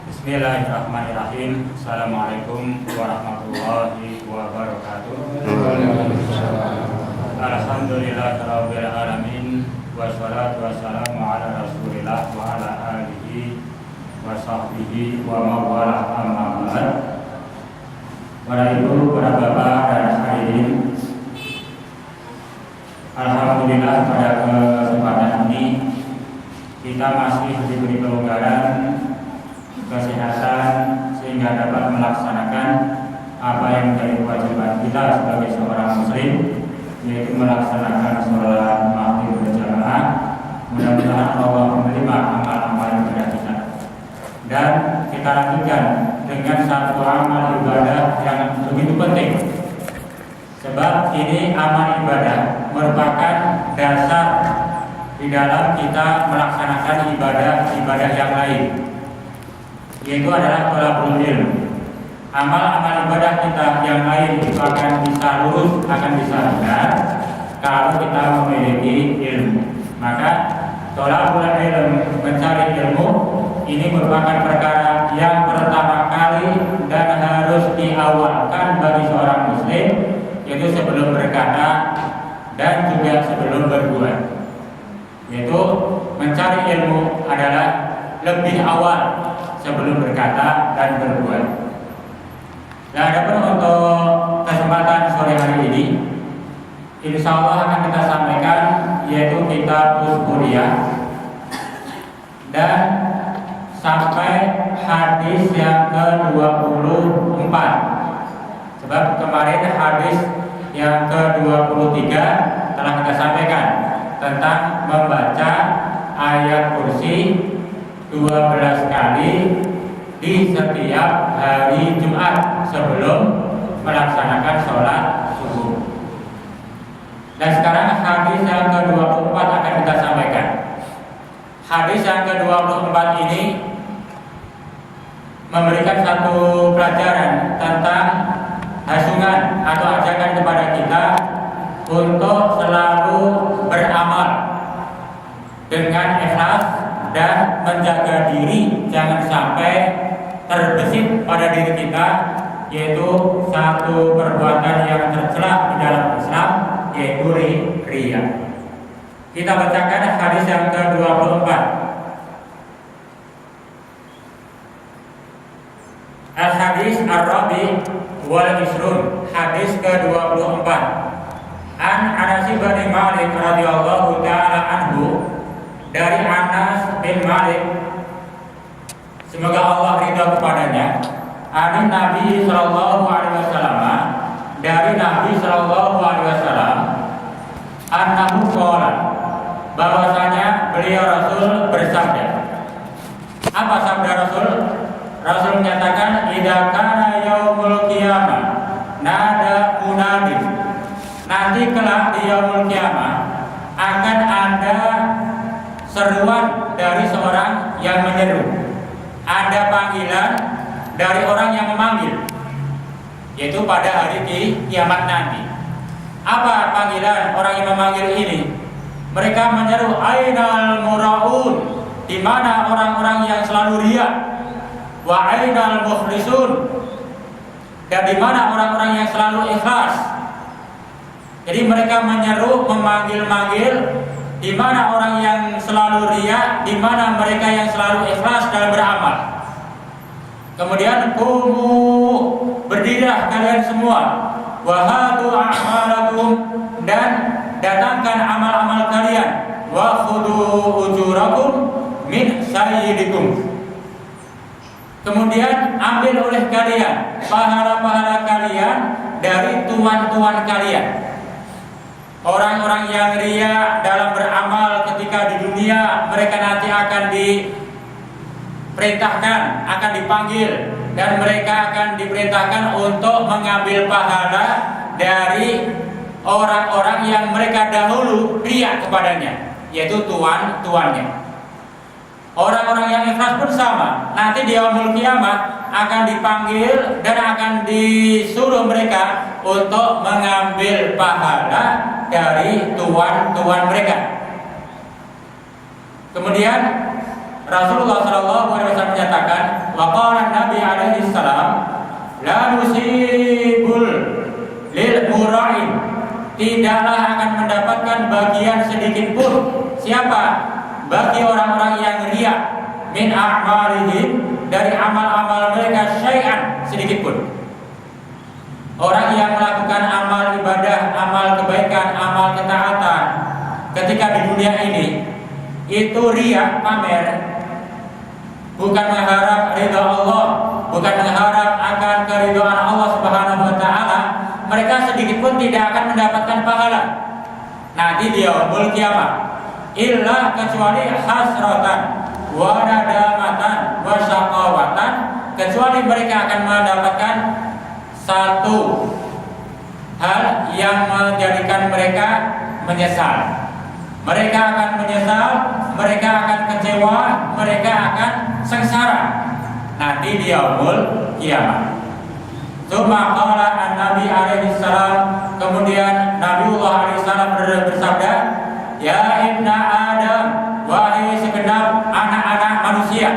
Bismillahirrahmanirrahim. Assalamualaikum warahmatullahi wabarakatuh. Alhamdulillahirabbil alamin. Wassalatu wassalamu ala Rasulillah wa ala alihi wa sahbihi wa mawala amma ba'd. Para ibu, para bapak dan hadirin, alhamdulillah pada kesempatan ini kita masih diberi kelonggaran kesehatan sehingga dapat melaksanakan apa yang menjadi kewajiban kita sebagai seorang muslim, yaitu melaksanakan sholat maghrib berjamaah. Mudah-mudahan Allah menerima amal-amal ibadah kita. Dan kita lanjutkan dengan satu amal ibadah yang begitu penting, sebab ini amal ibadah merupakan dasar di dalam kita melaksanakan ibadah-ibadah yang lain, yaitu adalah thalabul ilm. Amal-amal ibadah kita yang lain itu akan bisa lurus, akan bisa benar kalau kita memiliki ilmu. Maka thalabul ilm, mencari ilmu, ini merupakan perkara yang pertama kali dan harus diawalkan bagi seorang muslim, yaitu sebelum berkata dan juga sebelum berbuat. Yaitu mencari ilmu adalah lebih awal sebelum berkata dan berbuat. Nah, adapun untuk kesempatan sore hari ini, insya Allah akan kita sampaikan yaitu kitab Kuliah dan sampai hadis yang ke-24. Sebab kemarin hadis yang ke-23 telah kita sampaikan tentang membaca ayat kursi 12 kali di setiap hari Jumat sebelum melaksanakan sholat subuh. Dan sekarang hadis yang ke-24 akan kita sampaikan. Hadis yang ke-24 ini memberikan satu pelajaran tentang hasungan atau ajakan kepada kita untuk selalu beramal dengan ikhlas dan menjaga diri jangan sampai terbesit pada diri kita, yaitu satu perbuatan yang tercela di dalam Islam, yaitu riya. Kita bacakan hadis yang ke-24. Al-hadis ar-rabi wal isrun, hadis ke-24. An Anas bin Malik radhiyallahu ta'ala anhu, dari Anas bin Malik, semoga Allah ridha kepadanya, dari Nabi sallallahu alaihi wasallam, dari Nabi sallallahu alaihi wasallam, annahu qala, bahwasanya beliau Rasul bersabda. Apa sabda Rasul? Rasul menyatakan, idza kana yaumul qiyamah nada munadin, nanti kelak di yaumul qiyamah akan ada seruan dari seorang yang menyeru, ada panggilan dari orang yang memanggil, yaitu pada hari kiamat nanti. Apa panggilan orang yang memanggil ini? Mereka menyeru, ainal muraun, di mana orang-orang yang selalu riya, wa ainal mukhlisun, dan di mana orang-orang yang selalu ikhlas. Jadi mereka menyeru, memanggil-manggil, di mana orang yang selalu riya, di mana mereka yang selalu ikhlas dalam beramal. Kemudian qumu, berdirilah kalian semua, wa hatu a'malakum, dan datangkan amal-amal kalian, wa khudu ujurakum min sayyidikum. Kemudian ambil oleh kalian pahala-pahala kalian dari tuan-tuan kalian. Orang-orang yang riya dalam beramal ketika di dunia, mereka nanti akan diperintahkan, akan dipanggil, dan mereka akan diperintahkan untuk mengambil pahala dari orang-orang yang mereka dahulu riya kepadanya, yaitu tuan-tuannya. Orang-orang yang ikhlas pun sama, nanti di yaumul qiyamah akan dipanggil dan akan disuruh mereka untuk mengambil pahala dari tuan-tuan mereka. Kemudian Rasulullah SAW menyatakan, Waqala Nabi alaihi salam, la nusibul lil mura'in, tidaklah akan mendapatkan bagian sedikit pun siapa? Bagi orang-orang yang riya min a'malihim, dari amal-amal mereka syai'an, sedikit pun. Orang yang melakukan amal ibadah, amal kebaikan, amal ketaatan ketika di dunia ini itu riya, pamer, bukan mengharap ridha Allah, bukan mengharap akan keridhaan Allah Subhanahu wa taala, mereka sedikit pun tidak akan mendapatkan pahala nanti di yaumul kiamat, illa kecuali hasratan wa nadamatan wa syaqawatan, kecuali mereka akan mendapatkan satu hal yang menjadikan mereka menyesal. Mereka akan menyesal, mereka akan kecewa, mereka akan sengsara nanti di yaumul kiamat. Tsumma qala an-nabi alaihi salam, kemudian Nabiullah alaihi salam bersabda, ya ibna Adam, wahai segenap anak-anak manusia,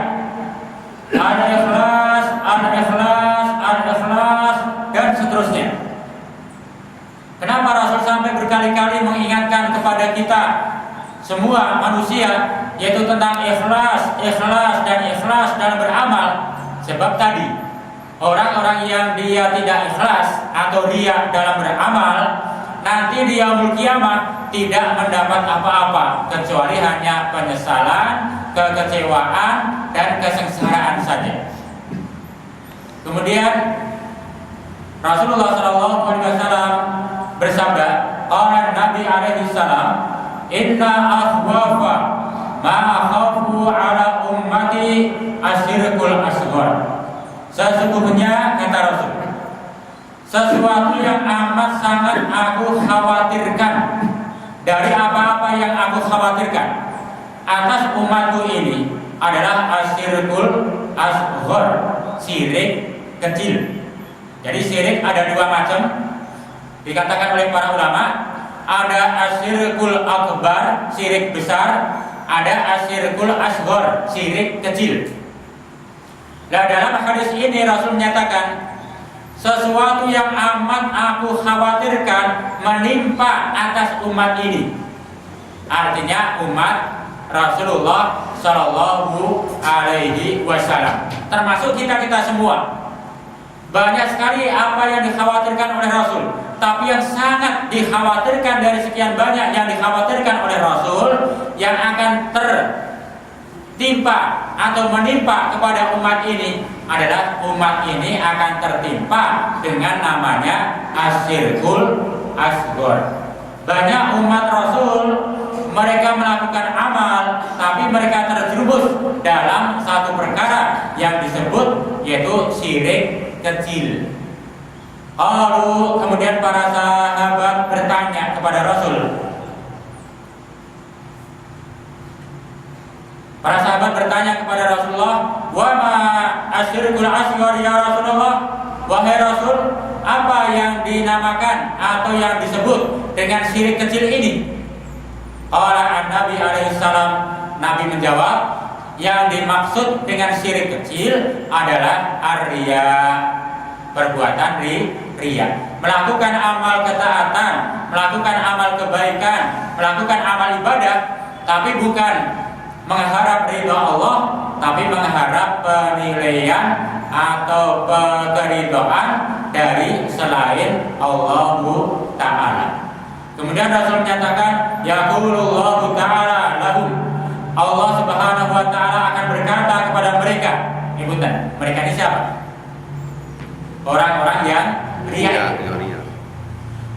ada ikhlas, ada ikhlas, ada ikhlas, dan seterusnya. Kenapa Rasul sampai berkali-kali mengingatkan kepada kita semua manusia, yaitu tentang ikhlas, ikhlas, dan ikhlas dalam beramal? Sebab tadi orang-orang yang dia tidak ikhlas atau riya dalam beramal, nanti di yaumul kiamat tidak mendapat apa-apa kecuali hanya penyesalan, kekecewaan, dan kesengsaraan saja. Kemudian Rasulullah SAW bersabda, qala Nabi alaihi salam, inna akhwafa ma akhafu ala ummati asyirkul asghar. Sesungguhnya, kata Rasul, sesuatu yang amat sangat aku khawatirkan dari apa-apa yang aku khawatirkan atas umatku ini adalah asyirkul asghar, syirik kecil. Jadi syirik ada dua macam, dikatakan oleh para ulama. Ada asyirkul akbar, syirik besar. Ada asyirkul asghar, syirik kecil. Nah, dalam hadis ini Rasul menyatakan sesuatu yang amat aku khawatirkan menimpa atas umat ini. Artinya umat Rasulullah Shallallahu Alaihi Wasallam, termasuk kita semua. Banyak sekali apa yang dikhawatirkan oleh Rasul, tapi yang sangat dikhawatirkan dari sekian banyak yang dikhawatirkan oleh Rasul, yang akan tertimpa atau menimpa kepada umat ini adalah umat ini akan tertimpa dengan namanya asyirkul asghar. Banyak umat Rasul mereka melakukan amal, tapi mereka terjerumus dalam satu perkara yang disebut yaitu syirik kecil. Lalu kemudian para sahabat bertanya kepada Rasul. Para sahabat bertanya kepada Rasulullah, "Wa ma asyirkul asghar ya Rasulullah?" Wahai Rasul, apa yang dinamakan atau yang disebut dengan syirik kecil ini? Qala an-Nabi alaihi salam, Nabi menjawab, yang dimaksud dengan syirik kecil adalah ar-riya, perbuatan riya. Melakukan amal ketaatan, melakukan amal kebaikan, melakukan amal ibadah, tapi bukan mengharap ridha Allah, tapi mengharap penilaian atau keridhaan dari selain Allah Ta'ala. Kemudian Rasul menyatakan, yaqulullahu ta'ala lahum, Allah Subhanahu wa ta'ala akan berkata kepada mereka. Ibutan, mereka ini siapa? Orang-orang yang riya.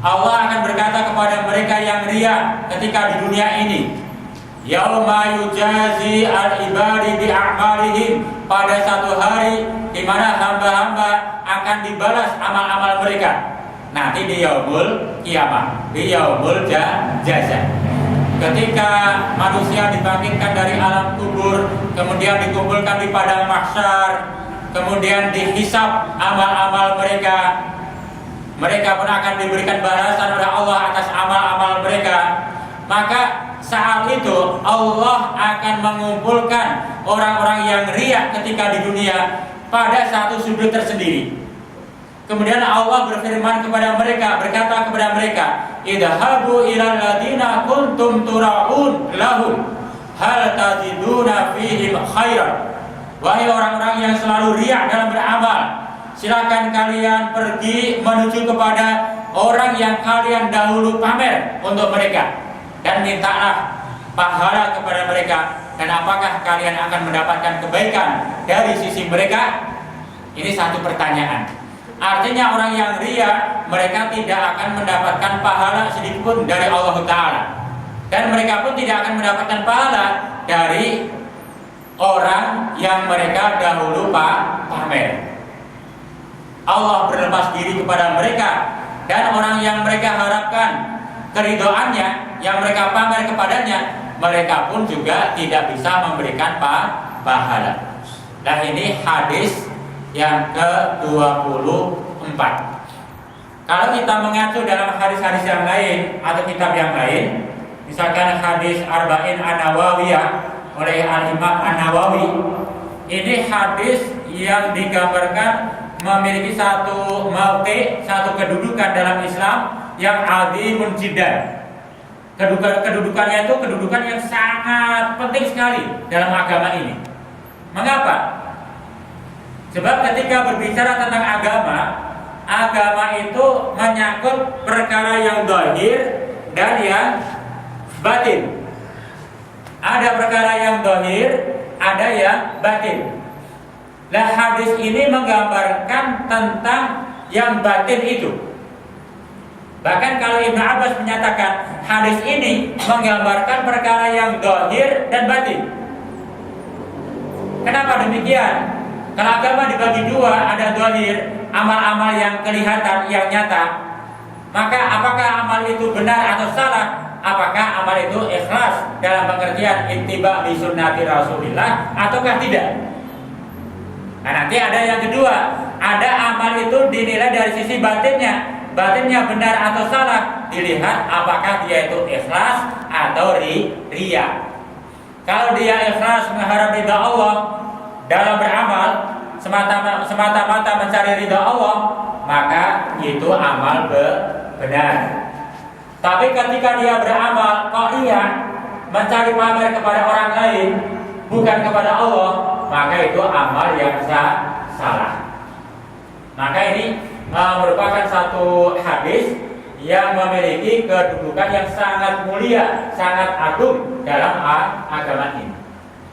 Allah akan berkata kepada mereka yang riya ketika di dunia ini, yauma yujazi al-ibadi bi a'malihim, pada satu hari di mana hamba-hamba akan dibalas amal-amal mereka. Nanti di yaumul kiamat, di yaumul jaza. Ketika manusia dibangkitkan dari alam kubur, kemudian dikumpulkan di padang mahsyar, kemudian dihisab amal-amal mereka. Mereka pun akan diberikan balasan oleh Allah atas amal-amal mereka. Maka saat itu Allah akan mengumpulkan orang-orang yang riya ketika di dunia pada satu sudut tersendiri. Kemudian Allah berfirman kepada mereka, berkata kepada mereka, idhabu ilal ladina kuntum tura'un lahum hal tajiduna fihim khairan. Wahai orang-orang yang selalu riya dalam beramal, silakan kalian pergi menuju kepada orang yang kalian dahulu pamer untuk mereka dan mintalah pahala kepada mereka, dan apakah kalian akan mendapatkan kebaikan dari sisi mereka? Ini satu pertanyaan. Artinya orang yang riya, mereka tidak akan mendapatkan pahala sedikitpun dari Allah Ta'ala, dan mereka pun tidak akan mendapatkan pahala dari orang yang mereka dahulu pamer. Allah berlepas diri kepada mereka, dan orang yang mereka harapkan keridoannya, yang mereka pamer kepadanya, mereka pun juga tidak bisa memberikan pahala. Nah, ini hadis yang ke-24. Kalau kita mengacu dalam hadis-hadis yang lain atau kitab yang lain, misalkan hadis Arba'in An-Nawawiyah oleh Al-Imam An-Nawawi, ini hadis yang digambarkan memiliki satu mauqi, satu kedudukan dalam Islam yang azimun jiddan. Kedudukannya itu kedudukan yang sangat penting sekali dalam agama ini. Mengapa? Sebab ketika berbicara tentang agama itu menyangkut perkara yang zahir dan yang batin. Ada perkara yang zahir, ada yang batin. Nah, hadis ini menggambarkan tentang yang batin itu. Bahkan kalau Ibnu Abbas menyatakan hadis ini menggambarkan perkara yang zahir dan batin. Kenapa demikian? Kalau agama dibagi dua, ada zahir, amal-amal yang kelihatan, yang nyata. Maka apakah amal itu benar atau salah? Apakah amal itu ikhlas dalam pengertian ittiba bi sunnati Rasulillah ataukah tidak? Nah, nanti ada yang kedua, ada amal itu dinilai dari sisi batinnya. Batinnya benar atau salah, dilihat apakah dia itu ikhlas atau riya. Kalau dia ikhlas mengharap ridha Allah dalam beramal, semata-mata mencari ridha Allah, maka itu amal benar. Tapi ketika dia beramal kok riya, mencari pamer kepada orang lain bukan kepada Allah, maka itu amal yang salah. Maka ini merupakan satu hadis yang memiliki kedudukan yang sangat mulia, sangat agung dalam agama ini.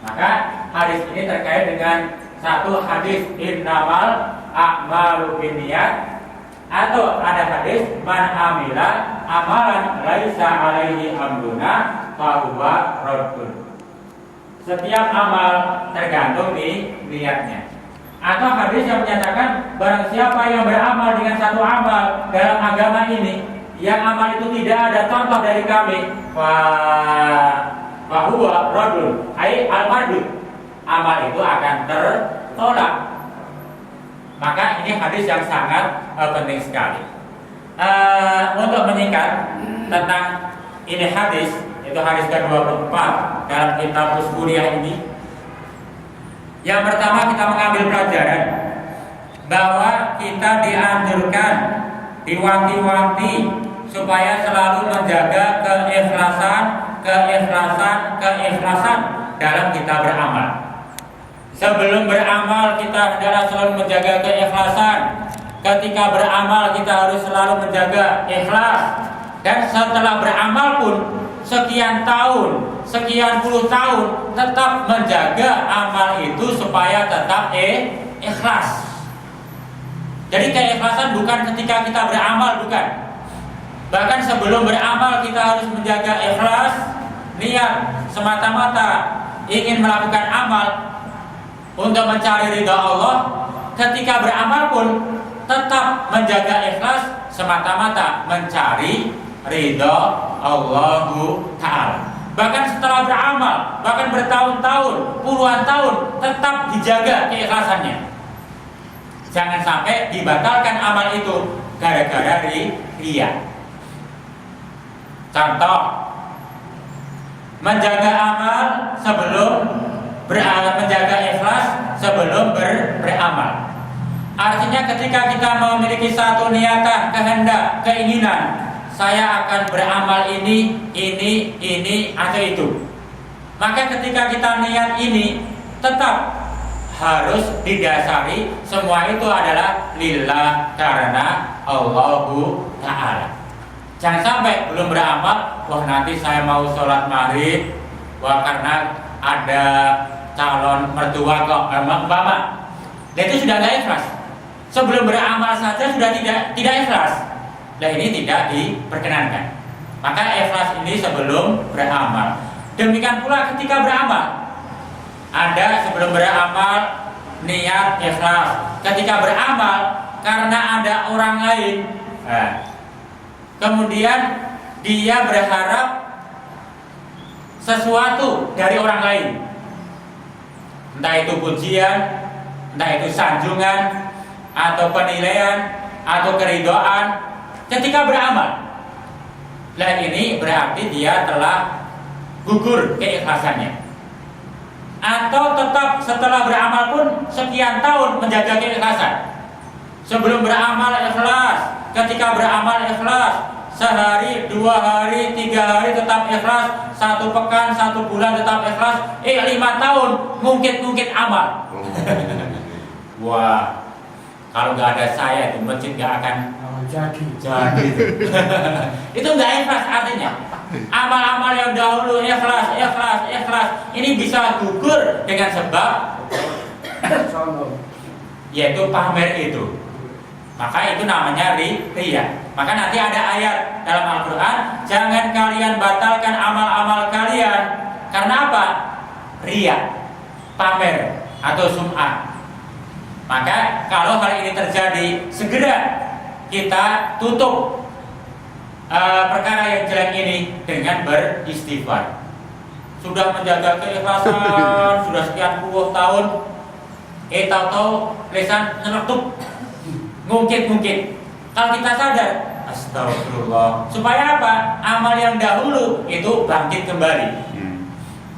Maka hadis ini terkait dengan satu hadis innamal a'malu binniyat, atau ada hadis man amila amalan laisa alaihi amruna fahuwa raddun. Setiap amal tergantung di niatnya. Atau hadis yang menyatakan barang siapa yang beramal dengan satu amal dalam agama ini, yang amal itu tidak ada contoh dari kami, fahuwa raddun, ai al-mardud, amal itu akan tertolak. Maka ini hadis yang sangat penting sekali. Untuk menyingkat tentang ini hadis, itu hadis ke-24 dalam kitab Usbuniyah ini. Yang pertama, kita mengambil pelajaran bahwa kita dianjurkan, diwanti-wanti supaya selalu menjaga keikhlasan dalam kita beramal. Sebelum beramal kita hendaklah selalu menjaga keikhlasan. Ketika beramal kita harus selalu menjaga ikhlas. Dan setelah beramal pun sekian tahun, sekian puluh tahun tetap menjaga amal itu supaya tetap ikhlas. Jadi keikhlasan bukan ketika kita beramal, bukan. Bahkan sebelum beramal kita harus menjaga ikhlas, niat semata-mata ingin melakukan amal untuk mencari ridha Allah. Ketika beramal pun tetap menjaga ikhlas semata-mata mencari ridha Allah Ta'ala. Bahkan setelah beramal, bahkan bertahun-tahun, puluhan tahun, tetap dijaga keikhlasannya. Jangan sampai dibatalkan amal itu gara-gara riya. Contoh, menjaga amal sebelum menjaga ikhlas sebelum beramal. Artinya ketika kita memiliki satu niatan, kehendak, keinginan, saya akan beramal ini atau itu. Maka ketika kita niat ini tetap harus didasari semua itu adalah lillah karena Allahu Ta'ala. Jangan sampai belum beramal, wah nanti saya mau sholat maghrib, wah karena ada calon mertua kok, umpama. Dan itu sudah tidak ikhlas. Sebelum beramal saja sudah tidak ikhlas. Nah ini tidak diperkenankan. Maka ikhlas ini sebelum beramal. Demikian pula ketika beramal. Ada sebelum beramal niat ikhlas. Ketika beramal karena ada orang lain, kemudian dia berharap sesuatu dari orang lain. Entah itu pujian, entah itu sanjungan, atau penilaian, atau keridhaan ketika beramal. Nah ini berarti dia telah gugur keikhlasannya. Atau tetap setelah beramal pun sekian tahun menjaga keikhlasan. Sebelum beramal ikhlas, ketika beramal ikhlas, sehari, 2 hari, 3 hari tetap ikhlas, 1 pekan, 1 bulan tetap ikhlas, 5 tahun mungkin amal. Wah, kalau nggak ada saya di masjid nggak akan jadi. Itu nggak ikhlas artinya. Amal-amal yang dahulu ikhlas, ini bisa gugur dengan sebab yaitu pamer itu. Maka itu namanya riya. Maka nanti ada ayat dalam Al-Quran, jangan kalian batalkan amal-amal kalian. Karena apa? Riya, pamer atau sum'ah. Maka kalau hal ini terjadi, segera kita tutup perkara yang jelek ini dengan beristighfar. Sudah menjaga keikhlasan sudah sekian puluh tahun, tahu-tahu lisan nyeletuk, mungkin. Kalau kita sadar, astagfirullah. Supaya apa? Amal yang dahulu itu bangkit kembali.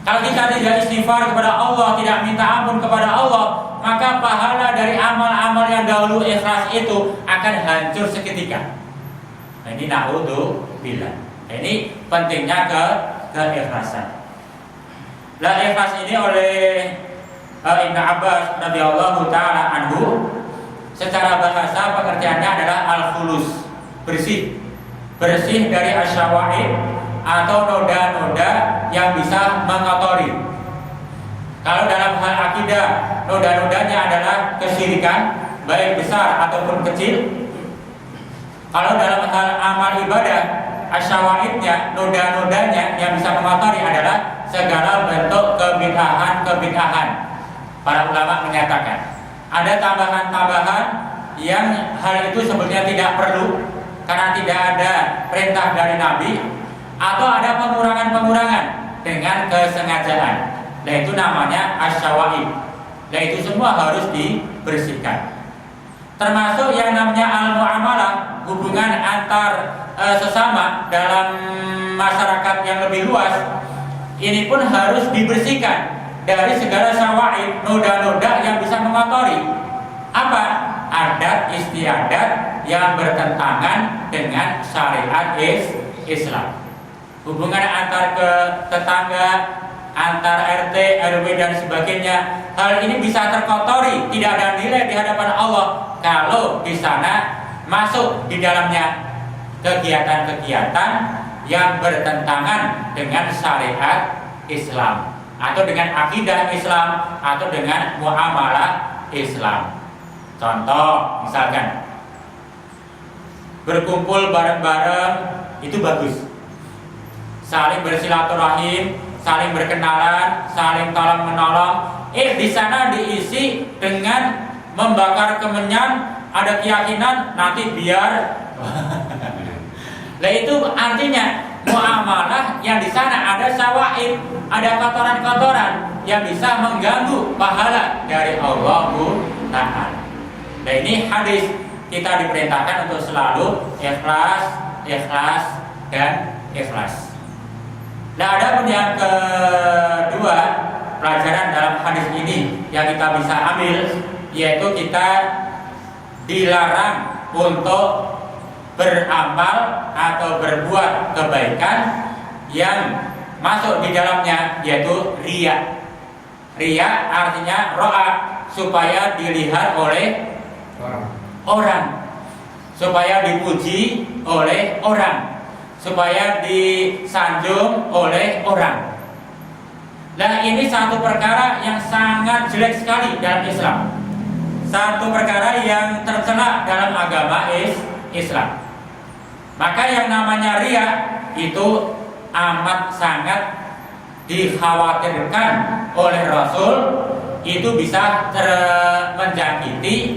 Kalau kita tidak istighfar kepada Allah, tidak minta ampun kepada Allah, maka pahala dari amal-amal yang dahulu ikhlas itu akan hancur seketika. Nah, ini na'udzubillah. Ini pentingnya keikhlasan. Lah ikhlas ini oleh Ibnu Abbas radhiyallahu taala anhu secara bahasa pengertiannya adalah al-khulus, bersih dari asyawaib atau noda-noda yang bisa mengotori. Kalau dalam hal akidah, noda-nodanya adalah kesyirikan, baik besar ataupun kecil. Kalau dalam hal amal ibadah, asyawaibnya, noda-nodanya yang bisa mengotori adalah segala bentuk kebid'ahan. Para ulama menyatakan ada tambahan-tambahan yang hal itu sebetulnya tidak perlu karena tidak ada perintah dari Nabi, atau ada pengurangan-pengurangan dengan kesengajaan. Nah itu namanya asyawaib. Nah itu semua harus dibersihkan. Termasuk yang namanya al-mu'amalah, hubungan antar sesama dalam masyarakat yang lebih luas. Ini pun harus dibersihkan dari segala syawaib, noda-noda yang bisa mengotori. Apa? Adat istiadat yang bertentangan dengan syariat Islam. Hubungan antar ke tetangga, antar RT, RW dan sebagainya, hal ini bisa terkotori, tidak ada nilai di hadapan Allah kalau di sana masuk di dalamnya kegiatan-kegiatan yang bertentangan dengan syariat Islam, atau dengan akidah Islam, atau dengan muamalah Islam. Contoh, misalkan berkumpul bareng-bareng itu bagus, saling bersilaturahim, saling berkenalan, saling tolong menolong. Di sana diisi dengan membakar kemenyan, ada keyakinan nanti biar. Nah itu artinya muamalah yang di sana ada syawaib, ada kotoran-kotoran yang bisa mengganggu pahala dari Allah Ta'ala. Nah ini hadis, kita diperintahkan untuk selalu ikhlas dan ikhlas. Nah, ada pun yang kedua pelajaran dalam hadis ini yang kita bisa ambil, yaitu kita dilarang untuk beramal atau berbuat kebaikan yang masuk di dalamnya yaitu riya. Riya artinya ro'a, supaya dilihat oleh orang, supaya dipuji oleh orang, supaya disanjung oleh orang. Nah, ini satu perkara yang sangat jelek sekali dalam Islam, satu perkara yang tercela dalam agama Islam. Maka yang namanya riya itu amat sangat dikhawatirkan oleh Rasul, itu bisa menjangkiti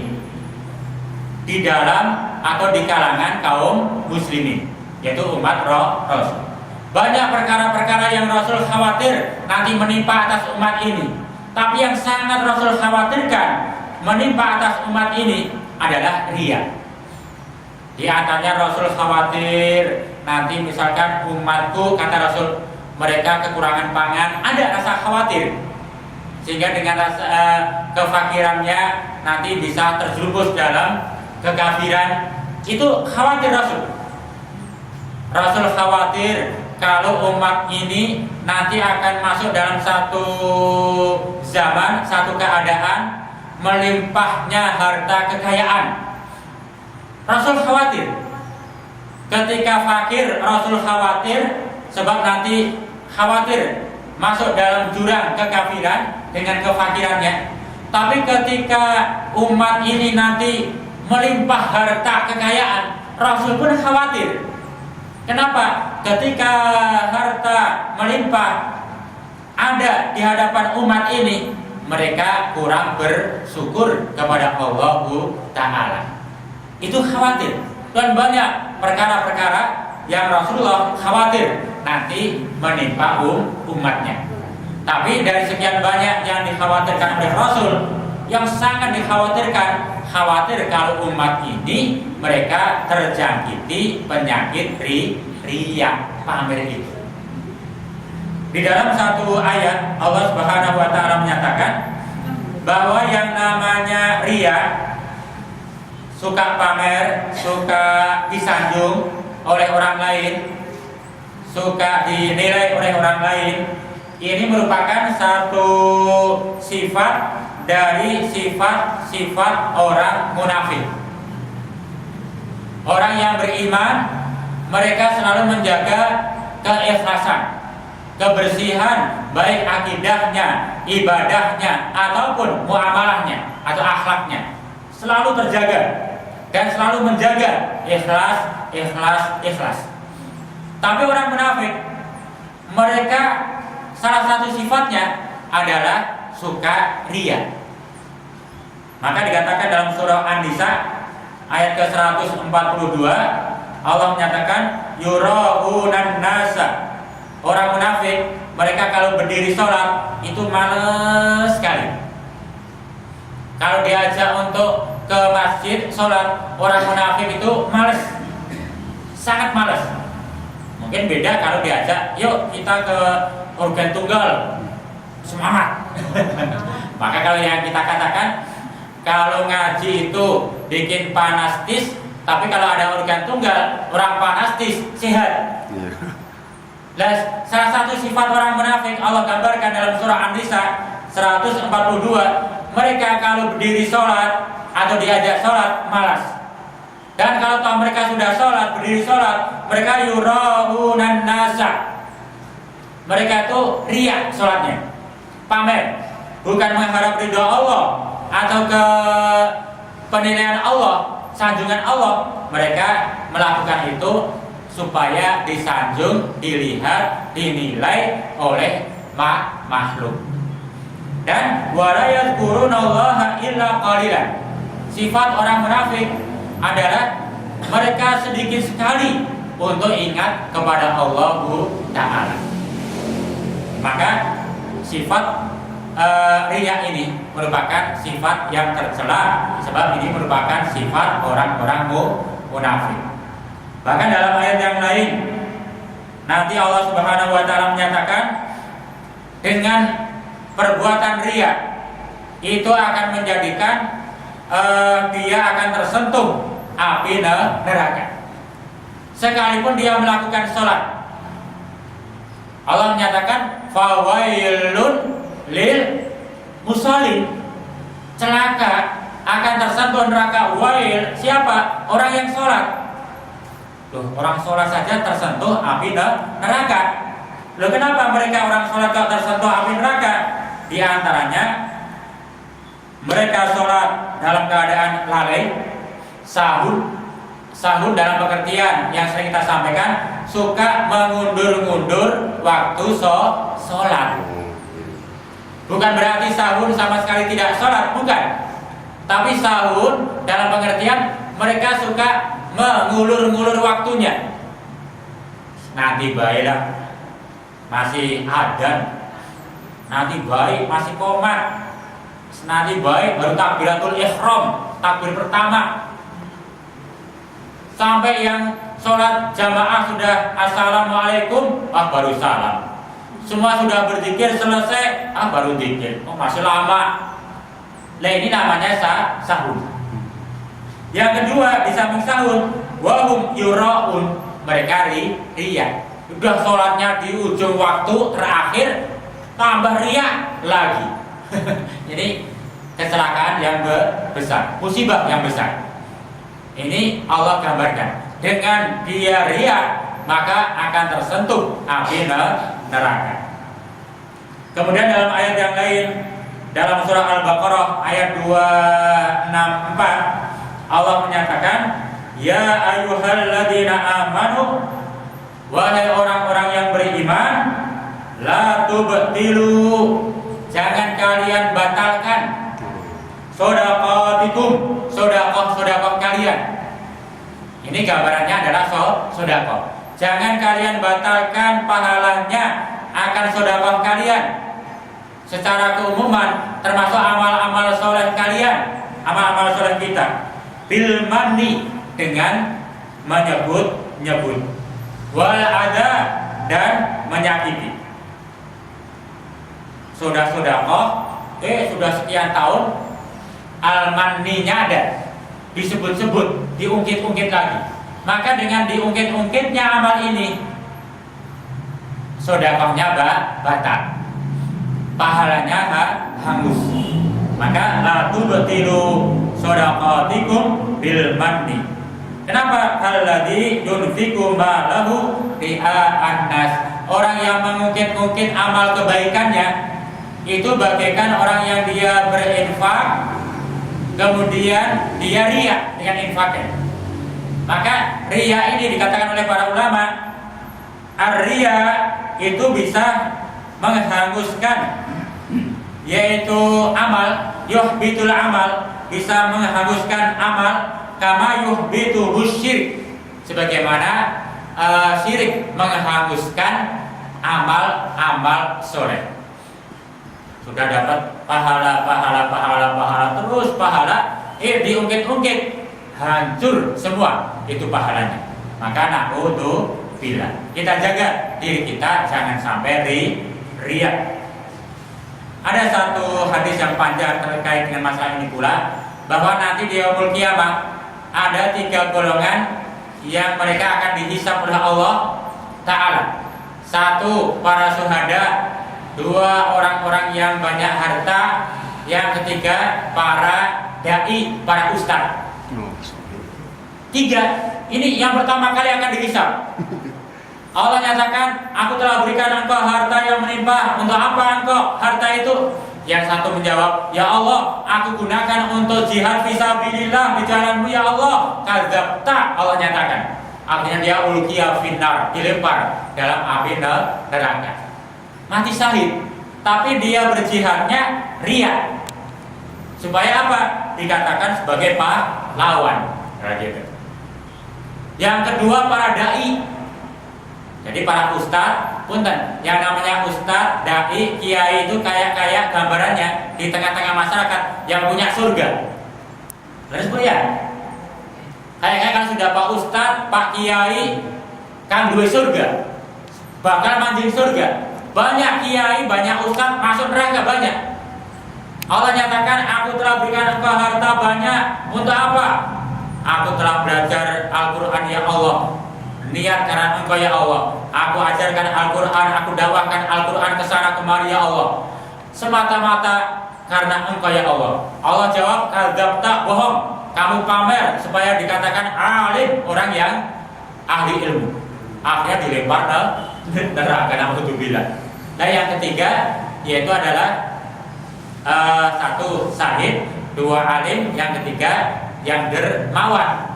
di dalam atau di kalangan kaum muslimin, yaitu umat Rasul. Banyak perkara-perkara yang Rasul khawatir nanti menimpa atas umat ini, tapi yang sangat Rasul khawatirkan menimpa atas umat ini adalah riya. Di antaranya Rasul khawatir nanti misalkan umatku, kata Rasul, mereka kekurangan pangan, ada rasa khawatir, sehingga dengan rasa kefakirannya nanti bisa terjerumus dalam kekafiran. Itu khawatir Rasul. Rasul khawatir kalau umat ini nanti akan masuk dalam satu zaman, satu keadaan melimpahnya harta kekayaan. Rasul khawatir. Ketika fakir, Rasul khawatir, sebab nanti khawatir masuk dalam jurang kekafiran dengan kefakirannya. Tapi ketika umat ini nanti melimpah harta kekayaan, Rasul pun khawatir. Kenapa? Ketika harta melimpah ada di hadapan umat ini, mereka kurang bersyukur kepada Allah Ta'ala. Itu khawatir. Dan banyak perkara-perkara yang Rasulullah khawatir nanti menimpa umatnya. Tapi dari sekian banyak yang dikhawatirkan oleh Rasul, yang sangat dikhawatirkan, khawatir kalau umat ini mereka terjangkiti penyakit riya, pamer itu. Di dalam satu ayat Allah Subhanahu wa taala menyatakan bahwa yang namanya riya, suka pamer, suka disanjung oleh orang lain, suka dinilai oleh orang lain, ini merupakan satu sifat dari sifat-sifat orang munafik. Orang yang beriman, mereka selalu menjaga keikhlasan, kebersihan, baik akidahnya, ibadahnya, ataupun muamalahnya atau akhlaknya, selalu terjaga dan selalu menjaga ikhlas. Tapi orang munafik, mereka salah satu sifatnya adalah suka riya. Maka dikatakan dalam surah An-Nisa ayat ke-142, Allah menyatakan yuraunan nasa. Orang munafik, mereka kalau berdiri sholat itu malas sekali. Kalau diajak untuk ke masjid sholat, orang munafik itu malas, sangat malas. Mungkin beda kalau diajak, yuk kita ke organ tunggal, semangat. Maka kalau yang kita katakan, kalau ngaji itu bikin panastis, tapi kalau ada organ tunggal, orang panastis sehat. Dan salah satu sifat orang munafik Allah gambarkan dalam surah An-Nisa 142, mereka kalau berdiri sholat atau diajak sholat malas. Dan kalau tahu mereka sudah sholat, berdiri sholat, mereka yuraunan nasa. Mereka itu riya sholatnya, pamer, bukan mengharap ridho Allah atau ke penilaian Allah, sanjungan Allah. Mereka melakukan itu supaya disanjung, dilihat, dinilai oleh makhluk. Dan wala yadhkurunallaha illa qalilan. Sifat orang munafik adalah mereka sedikit sekali untuk ingat kepada Allah Ta'ala. Maka sifat riya ini merupakan sifat yang tercela, sebab ini merupakan sifat orang-orang munafik. Bahkan dalam ayat yang lain Nanti Allah Subhanahu wa taala menyatakan dengan perbuatan riya itu akan menjadikan dia akan tersentuh api neraka. Sekalipun dia melakukan sholat, Allah menyatakan fawailun lil musallin, celaka akan tersentuh neraka. Wail siapa? Orang yang sholat. Loh, orang sholat saja tersentuh api neraka. Loh, kenapa mereka orang sholat kok tersentuh api neraka? Di antaranya mereka sholat dalam keadaan lalai, sahur dalam pengertian yang sering kita sampaikan, suka mengundur-undur waktu sholat. Bukan berarti sahur sama sekali tidak sholat, bukan. Tapi sahur dalam pengertian mereka suka mengulur-ngulur waktunya. Nanti baiklah masih adzan, nanti baik masih qomat, nanti baik baru takbiratul ihram, takbir pertama. Sampai yang sholat jamaah sudah assalamualaikum, baru salam. Semua sudah berzikir selesai, baru zikir. Masih lama. Nah, ini namanya sahur. Yang kedua, di samping sahur, wahum yuraun, mereka riya. Udah sholatnya di ujung waktu terakhir, tambah riya lagi. Jadi kecelakaan yang besar, musibah yang besar. Ini Allah gambarkan. Dengan dia riya, maka akan tersentuh api neraka. Kemudian dalam ayat yang lain, dalam surah Al-Baqarah ayat 264, Allah menyatakan, ya ayyuhalladzina amanu, wahai orang-orang yang beriman, la tubtilu, jangan kalian batalkan shadaqatikum, sedekah kalian. Ini gambarannya adalah sedekah. Jangan kalian batalkan pahalanya akan sedekah kalian. Secara keumuman termasuk amal-amal soleh kalian, amal-amal soleh kita. Bil manni, dengan menyebut wal ada, dan menyakiti. Sudah sekian tahun al-manninya ada, disebut-sebut, diungkit-ungkit lagi. Maka dengan diungkit-ungkitnya amal ini, sedekahnya batal, pahalanya hangus. Maka la tubtilu shadaqatikum bil manni. Kenapa? Alladzi yunfiqu malahu ria'an nas. Orang yang mengungkit-ungkit amal kebaikannya itu bagaikan orang yang dia berinfak, kemudian dia riya dengan infaknya. Maka riya ini dikatakan oleh para ulama, ar-riya itu bisa menghanguskan, yaitu amal, yuhbitul amal, bisa menghanguskan amal, kama yuhbitu syirik, sebagaimana syirik menghanguskan amal soleh. Sudah dapat pahala, terus pahala, diungkit-ungkit, hancur semua itu pahalanya. Maka na'udzubillah, kita jaga diri kita jangan sampai riya. Ada satu hadis yang panjang terkait dengan masalah ini pula, bahwa nanti di yaumul qiyamah ada 3 golongan yang mereka akan dihisab oleh Allah Ta'ala. 1, para syuhada. 2, orang-orang yang banyak harta. Yang ketiga, para dai, para ustaz. 3, ini yang pertama kali akan dihisab. Allah nyatakan, aku telah berikan engkau harta yang melimpah. Untuk apa engkau harta itu? Yang satu menjawab, ya Allah, aku gunakan untuk jihad fisabilillah di jalanmu ya Allah. Kadzabta, Allah nyatakan. Akhirnya dia ulqiya finnar, dilempar dalam api neraka. Mati syahid. Tapi dia berjihadnya riya. Supaya apa? Dikatakan sebagai pahlawan. Yang kedua, para dai. Jadi para ustaz, punten, yang namanya ustaz, dai, kiai itu kayak gambarannya di tengah-tengah masyarakat yang punya surga. Terus ya, kayak kan sudah Pak Ustaz, Pak Kiai, kan dua surga. bakal mancing surga. Banyak kiai, banyak ustaz masuk neraka banyak. Allah nyatakan, aku telah berikan engkau harta banyak. Untuk apa? Aku telah belajar Al-Quran ya Allah. Niat karena engkau ya Allah. Aku ajarkan Al-Quran, aku dakwahkan Al-Quran kesana kemari ya Allah. Semata-mata karena engkau ya Allah. Allah jawab, kadzabta, bohong. Kamu pamer supaya dikatakan alim, orang yang ahli ilmu. Akhirnya dilempar ke neraka. Naudzubillah. Nah yang ketiga yaitu adalah satu sahid, dua alim, yang ketiga yang dermawan.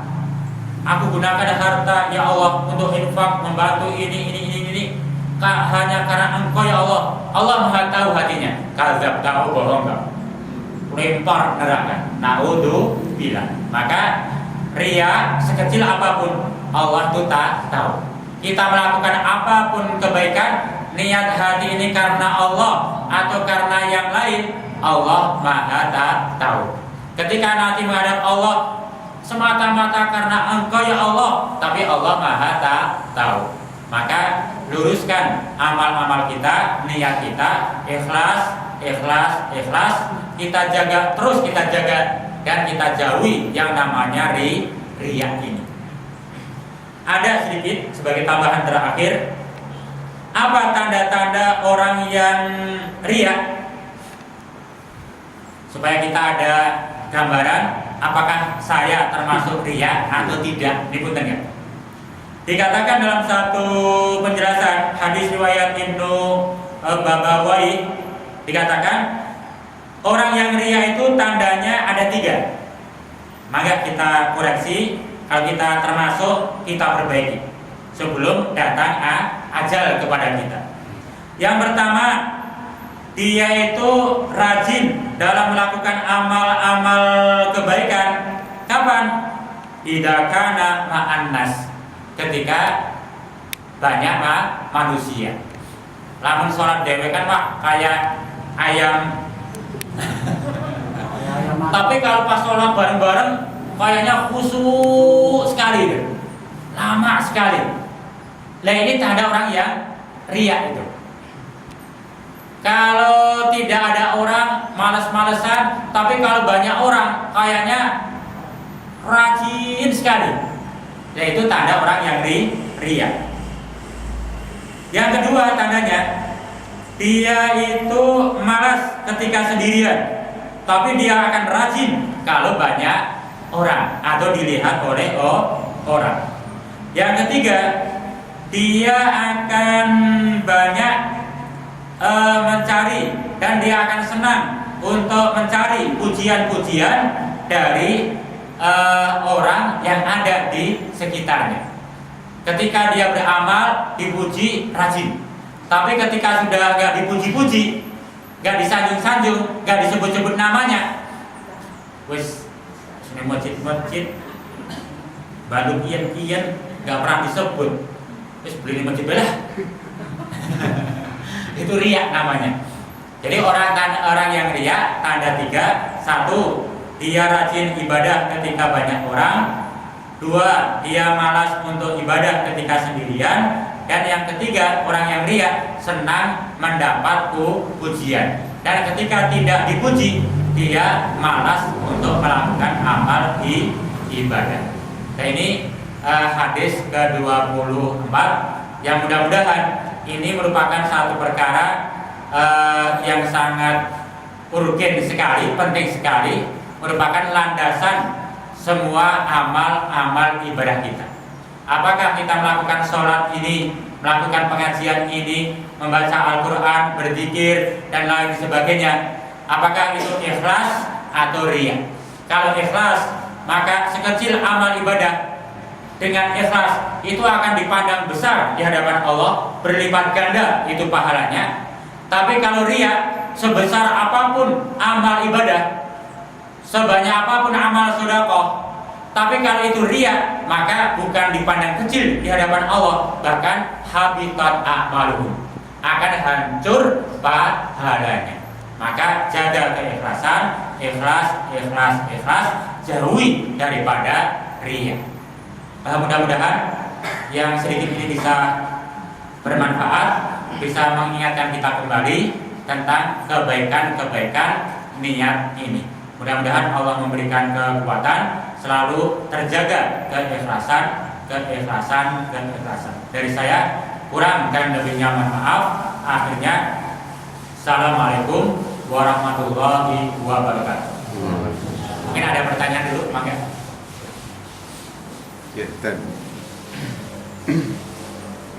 Aku gunakan harta ya Allah untuk infak, membantu ini hanya karena engkau ya Allah. Allah Maha tahu hatinya. Kadzab, tahu bohong enggak? Lempar neraka. Naudzubillah. Maka ria sekecil apapun Allah itu tak tahu. Kita melakukan apapun kebaikan, niat hati ini karena Allah atau karena yang lain, Allah Maha tahu. Ketika nanti menghadap Allah semata-mata karena engkau ya Allah, tapi Allah Maha tahu. Maka luruskan amal-amal kita, niat kita, ikhlas. Kita jaga terus, kita jaga dan kita jauhi yang namanya riya ini. Ada sedikit sebagai tambahan terakhir. Apa tanda-tanda orang yang riya? Supaya kita ada gambaran apakah saya termasuk riya atau tidak. Dipunten ya. Dikatakan dalam satu penjelasan hadis riwayat Ibnu Babawai, dikatakan orang yang riya itu tandanya ada 3. Maka kita koreksi, kalau kita termasuk kita perbaiki sebelum datang ajal kepada kita. Yang pertama, dia itu rajin dalam melakukan amal-amal kebaikan. Kapan? Idza kana ma'an nas, ketika banyak manusia. Lamun sholat dewe kan kayak ayam. Tapi kalau pas sholat bareng-bareng kayaknya khusyuk sekali deh. Lama sekali. Nah ini tanda orang yang riya itu. Kalau tidak ada orang males-malesan, tapi kalau banyak orang kayaknya rajin sekali. Yaitu tanda orang yang riya. Yang kedua tandanya, dia itu malas ketika sendirian, tapi dia akan rajin kalau banyak orang atau dilihat oleh orang. Yang ketiga, dia akan banyak mencari dan dia akan senang untuk mencari pujian-pujian dari orang yang ada di sekitarnya. Ketika dia beramal dipuji rajin, tapi ketika sudah gak dipuji-puji, gak disanjung-sanjung, gak disebut-sebut namanya, wis ini masjid-masjid baru kian-kian gak pernah disebut, wis beli di masjid belah. Itu riya namanya. Jadi orang yang riya tanda 3. 1, dia rajin ibadah ketika banyak orang. 2, dia malas untuk ibadah ketika sendirian. Dan yang ketiga, orang yang riya senang mendapat pujian. Dan ketika tidak dipuji, dia malas untuk melakukan amal di ibadah. Nah ini hadis ke-24 yang mudah-mudahan ini merupakan satu perkara yang sangat urgen sekali, penting sekali, merupakan landasan semua amal-amal ibadah kita. Apakah kita melakukan sholat ini, melakukan pengajian ini, membaca Al-Quran, berzikir dan lain sebagainya, apakah itu ikhlas atau riya? Kalau ikhlas, maka sekecil amal ibadah dengan ikhlas itu akan dipandang besar di hadapan Allah, berlipat ganda itu pahalanya. Tapi kalau riya, sebesar apapun amal ibadah, sebanyak apapun amal sedekah, tapi kalau itu riya, maka bukan dipandang kecil di hadapan Allah, bahkan habitat a'maluhum, akan hancur pahalanya. Maka jaga keikhlasan, ikhlas, jauhi daripada riya. Mudah-mudahan yang sedikit ini bisa bermanfaat, bisa mengingatkan kita kembali tentang kebaikan-kebaikan niat ini. Mudah-mudahan Allah memberikan kekuatan, selalu terjaga keikhlasan. Dari saya kurang dan lebihnya mohon maaf. Akhirnya, Assalamualaikum warahmatullahi wabarakatuh. Mungkin ada pertanyaan dulu, mangga. Ya,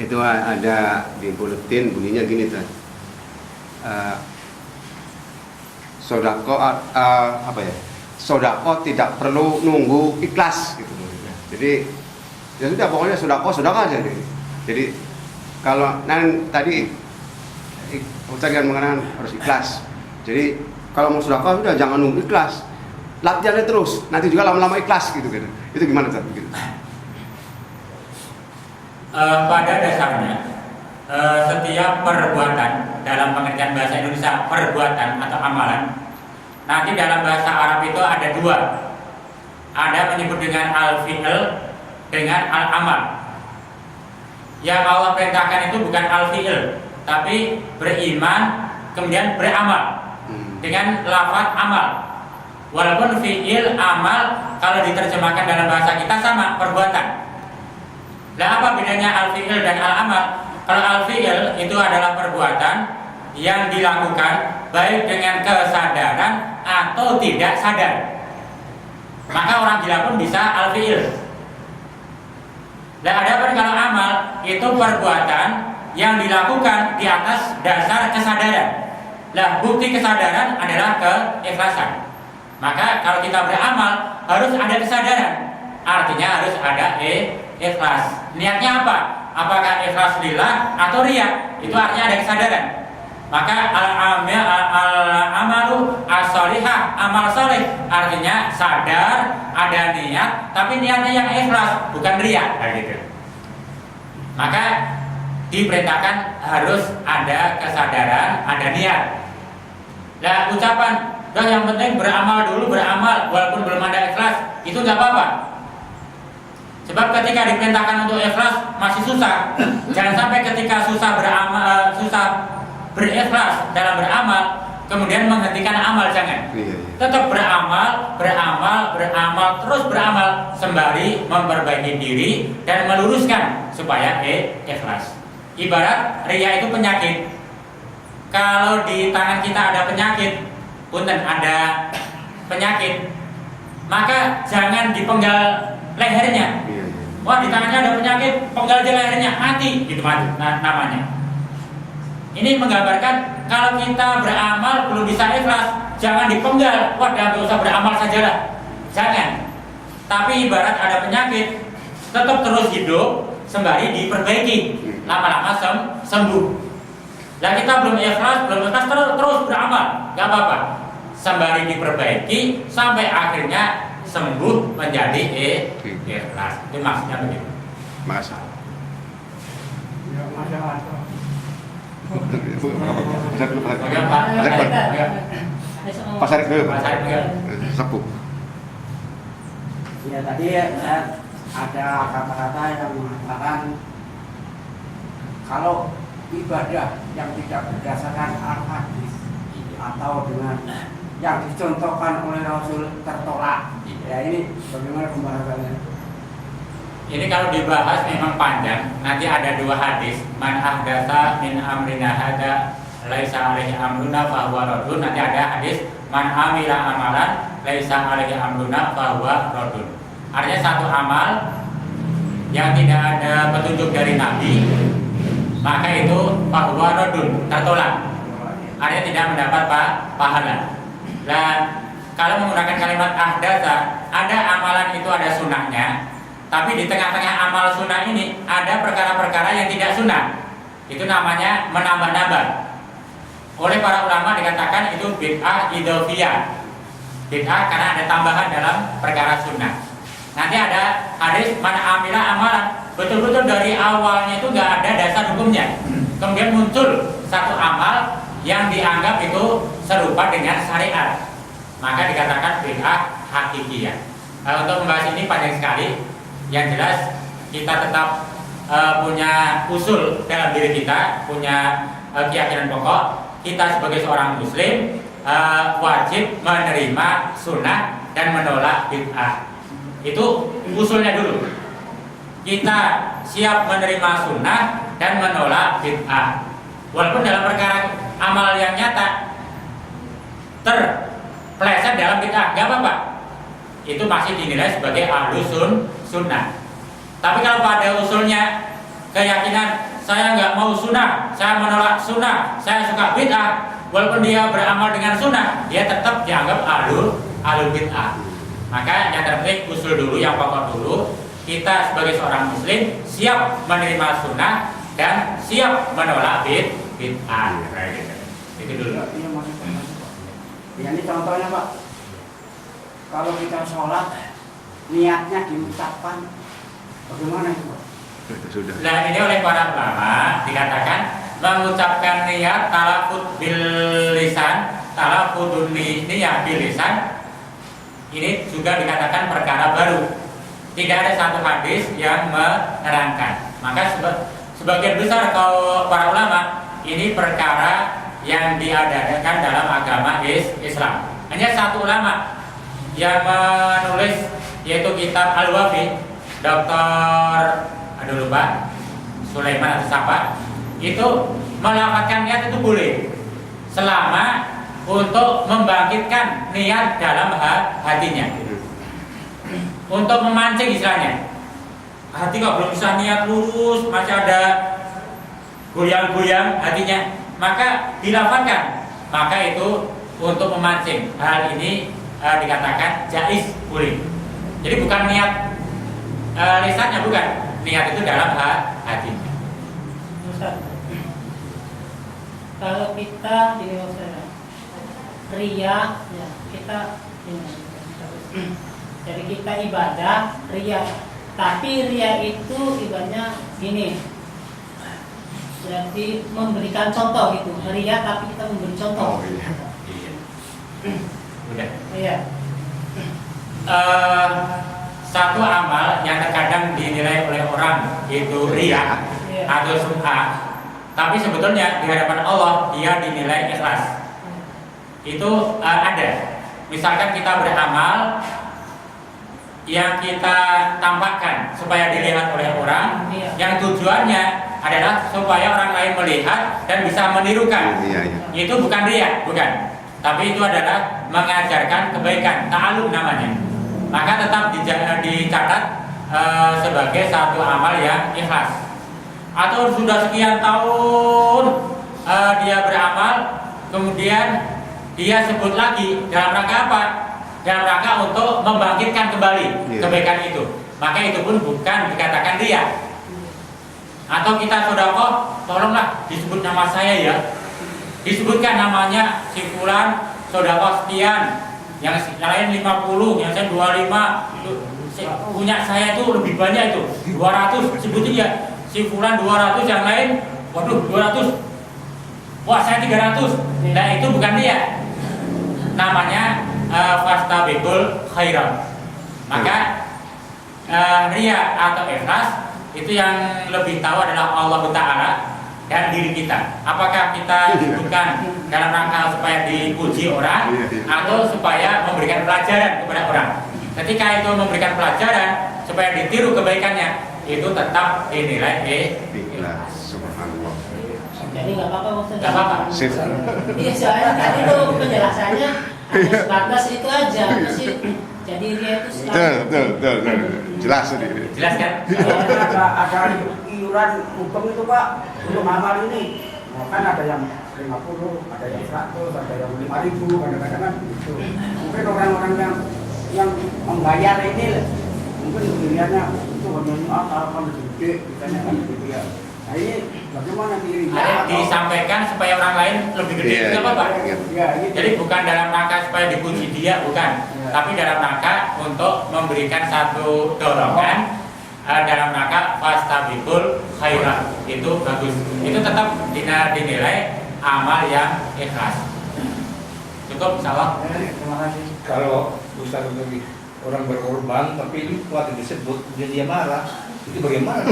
itu ada di buletin bunyinya gini Tan. Sodako apa ya? Sodako tidak perlu nunggu ikhlas gitu. Jadi ya sudah, pokoknya sodako aja nih. Jadi kalau tadi Ustaz kan mengatakan harus ikhlas. Jadi kalau mau sodako sudah jangan nunggu ikhlas, latihannya terus. Nanti juga lama-lama ikhlas gitu. Itu gimana Ustaz? Gitu. Pada dasarnya setiap perbuatan dalam pengertian bahasa Indonesia perbuatan atau amalan, nanti dalam bahasa Arab itu ada dua, ada menyebut dengan al-fi'l dengan al-amal. Yang Allah perintahkan itu bukan al-fi'l, tapi beriman kemudian beramal dengan lafaz amal. Walaupun fi'il amal kalau diterjemahkan dalam bahasa kita sama, perbuatan. Nah, apa bedanya al-fi'il dan al-amal? Kalau al-fi'il itu adalah perbuatan yang dilakukan baik dengan kesadaran atau tidak sadar. Maka orang gila pun bisa al-fi'il. Nah, adapun kalau amal itu perbuatan yang dilakukan di atas dasar kesadaran. Nah, bukti kesadaran adalah keikhlasan. Maka kalau kita beramal harus ada kesadaran. Artinya harus ada ikhlas. Niatnya apa? Apakah ikhlas lillah atau riya? Itu artinya ada kesadaran. Maka al-amalu as-solihah, amal soleh, artinya sadar, ada niat, tapi niatnya yang ikhlas, bukan riya. Gitu. Maka diperintahkan harus ada kesadaran, ada niat. Nah, ucapan, yang penting beramal dulu, beramal walaupun belum ada ikhlas, itu nggak apa-apa. Sebab ketika diperintahkan untuk ikhlas masih susah. Jangan sampai ketika susah berikhlas dalam beramal kemudian menghentikan amal, jangan. Tetap beramal, terus beramal sembari memperbaiki diri dan meluruskan supaya ikhlas. Ibarat riya itu penyakit. Kalau di tangan kita ada penyakit, punten ada penyakit, maka jangan dipenggal lehernya. Wah, di tangannya ada penyakit, penggal aja lehernya, mati, gitu namanya. Ini menggambarkan kalau kita beramal belum bisa ikhlas, jangan dipenggal. Wah, nggak usah beramal sajalah, jangan. Tapi ibarat ada penyakit, tetap terus hidup sembari diperbaiki, lama-lama sembuh. Nah, kita belum ikhlas terus beramal, nggak apa-apa. Sembari diperbaiki sampai akhirnya sembuh menjadi ikhlas. Itu maksudnya begitu. Masalah. Ya, masalah. Pasar ke Sepuh. Ya, tadi ada kata-kata yang mengatakan kalau ibadah yang tidak berdasarkan al-hadis atau dengan yang dicontohkan oleh Rasul tertolak. Ya, ini bagaimana pembahasannya? Ini kalau dibahas memang panjang. Nanti ada dua hadis. Man ahdatsa min amrina hada laisa alaihi amruna fahuwa raddun. Nanti ada hadis man amila amalan laisa alaihi amruna fahuwa raddun. Artinya satu amal yang tidak ada petunjuk dari Nabi, maka itu fahuwa raddun, tertolak. Artinya tidak mendapat pahala. Dan kalau menggunakan kalimat ahdatsa, ada amalan itu ada sunnahnya, tapi di tengah-tengah amal sunnah ini ada perkara-perkara yang tidak sunnah. Itu namanya menambah-nambah. Oleh para ulama dikatakan itu bid'ah idhofiyah. Bid'ah karena ada tambahan dalam perkara sunnah. Nanti ada hadis man amila amalan, betul-betul dari awalnya itu nggak ada dasar hukumnya. Kemudian muncul satu amal yang dianggap itu serupa dengan syariat, maka dikatakan bid'ah hakikiyah. Untuk membahas ini panjang sekali. Yang jelas kita tetap punya usul dalam diri kita, punya keyakinan pokok. Kita sebagai seorang muslim wajib menerima sunnah dan menolak bid'ah. Itu usulnya dulu. Kita siap menerima sunnah dan menolak bid'ah. Walaupun dalam perkara amal yang nyata terpeleset dalam bid'ah, nggak apa-apa. Itu masih dinilai sebagai ahlus sunnah. Tapi kalau pada usulnya keyakinan saya nggak mau sunnah, saya menolak sunnah, saya suka bid'ah, walaupun dia beramal dengan sunnah, dia tetap dianggap ahlul bid'ah. Maka yang terpenting usul dulu, yang pokok dulu. Kita sebagai seorang muslim siap menerima sunnah dan siap menolak bid'ah. Itu dulu. Iya, maksudnya. Ya, ini contohnya Pak. Kalau kita sholat, niatnya diucapkan, bagaimana itu Pak? Sudah. Nah, ini oleh para ulama dikatakan mengucapkan niat talafut bil lisan, talafudun niyah bil lisan, ini juga dikatakan perkara baru. Tidak ada satu hadis yang menerangkan. Maka sebagian besar kalau para ulama ini perkara yang diadakan dalam agama Islam. Hanya satu ulama yang menulis, yaitu kitab Al-Wafi, Dr. Sulaiman atau siapa, itu melafazkan niat itu boleh selama untuk membangkitkan niat dalam hatinya, untuk memancing istilahnya. Hati kok belum bisa niat lurus, masih ada goyang-goyang hatinya, maka dilafazkan, maka itu untuk memancing. Hal ini dikatakan jaiz, boleh. Jadi bukan niat lisannya, bukan, niat itu dalam hatinya. Ustaz, kalau kita di ria, ya kita jadi kita ibadah ria, tapi ria itu ibaratnya gini, jadi memberikan contoh gitu, ria tapi kita memberi contoh. iya. Udah. Iya. Satu amal yang terkadang dinilai oleh orang itu riya atau sum'ah, tapi sebetulnya di hadapan Allah dia dinilai ikhlas. Itu ada. Misalkan kita beramal yang kita tampakkan supaya dilihat oleh orang, yang tujuannya adalah supaya orang lain melihat dan bisa menirukan. Itu bukan riya, bukan. Tapi itu adalah mengajarkan kebaikan, ta'alum namanya. Maka tetap dicatat sebagai satu amal yang ikhlas. Atau sudah sekian tahun dia beramal, kemudian dia sebut lagi dalam rangka apa? Dalam rangka untuk membangkitkan kembali kebaikan itu. Maka itu pun bukan dikatakan riya. Atau kita sedekah, tolonglah disebut nama saya ya. Disebutkan namanya si fulan sedekah sekian, yang lain 50, yang saya 25, punya saya itu lebih banyak itu 200, sebutin ya si fulan 200, yang lain waduh 200, wah saya 300. Nah itu bukan dia, namanya fastabiqul khairat. Maka riya atau ikhlas itu yang lebih tahu adalah Allah Ta'ala dan diri kita. Apakah kita bukan dalam rangka supaya dipuji orang atau supaya memberikan pelajaran kepada orang. Ketika itu memberikan pelajaran supaya ditiru kebaikannya, itu tetap dinilai Ikhlas. Subhanallah. Jadi nggak apa-apa maksudnya. Nggak apa-apa. Iya, soalnya tadi tuh penjelasannya hanya sebatas itu aja, masih jadi dia itu Betul. Jelas tadi. Jelas kan? Ada iuran hukum itu Pak untuk amal ini. Nah, kan ada yang 50, ada yang 100, ada yang 5.000, kadang-kadang kan gitu. Mungkin orang-orang yang membayar ini mungkin dilihatnya itu hanya harapan gede, misalnya kan gitu ya. Nah ini bagaimana dirinya? Ada disampaikan supaya orang lain lebih gede, Iya, nggak apa-apa. Ya, gitu. Jadi bukan dalam rangka supaya dipuji dia, bukan. Tapi dalam rangka untuk memberikan satu dorongan dalam rangka fastabiqul khairat. Itu bagus. Itu tetap dinilai amal yang ikhlas. Cukup, insyaallah. Terima kasih. Kalau Ustaz lebih orang berkorban tapi ini waktu disebut dia marah, itu bagaimana?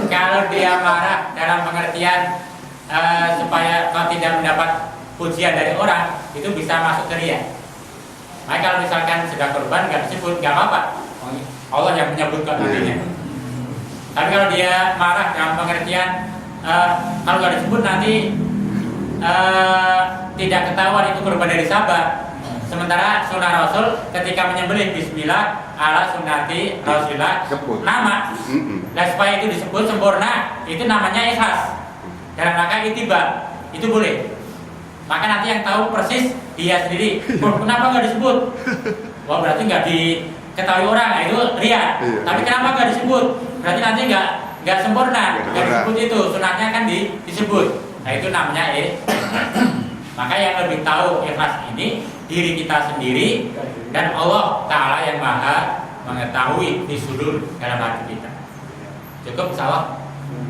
Kalau dia marah dalam pengertian supaya kau tidak mendapat pujian dari orang, itu bisa masuk ke ria. Nah, kalau misalkan sudah korban nggak disebut, nggak apa-apa. Allah yang menyebutkan nantinya. Tapi kalau dia marah dalam pengertian kalau nggak disebut nanti tidak ketahuan itu korban dari sahabat. Sementara sunnah Rasul ketika menyembelih Bismillah ala sunnati Rasulillah Sebut. nama. Dan supaya itu disebut sempurna, itu namanya ikhlas. Dalam rangka ittiba, itu boleh. Maka nanti yang tahu persis dia sendiri. Kenapa nggak disebut? Wah, berarti nggak diketahui orang, nah, itu ria. Iya. Tapi kenapa nggak disebut? Berarti nanti nggak sempurna, nggak disebut itu. Sunatnya kan disebut. Nah, itu namanya Maka yang lebih tahu ikhlas ini diri kita sendiri dan Allah Ta'ala yang maha mengetahui di sudur dalam hati kita. Cukup salah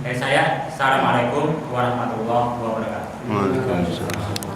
dari saya. Assalamualaikum warahmatullahi wabarakatuh. Waalaikumsalam.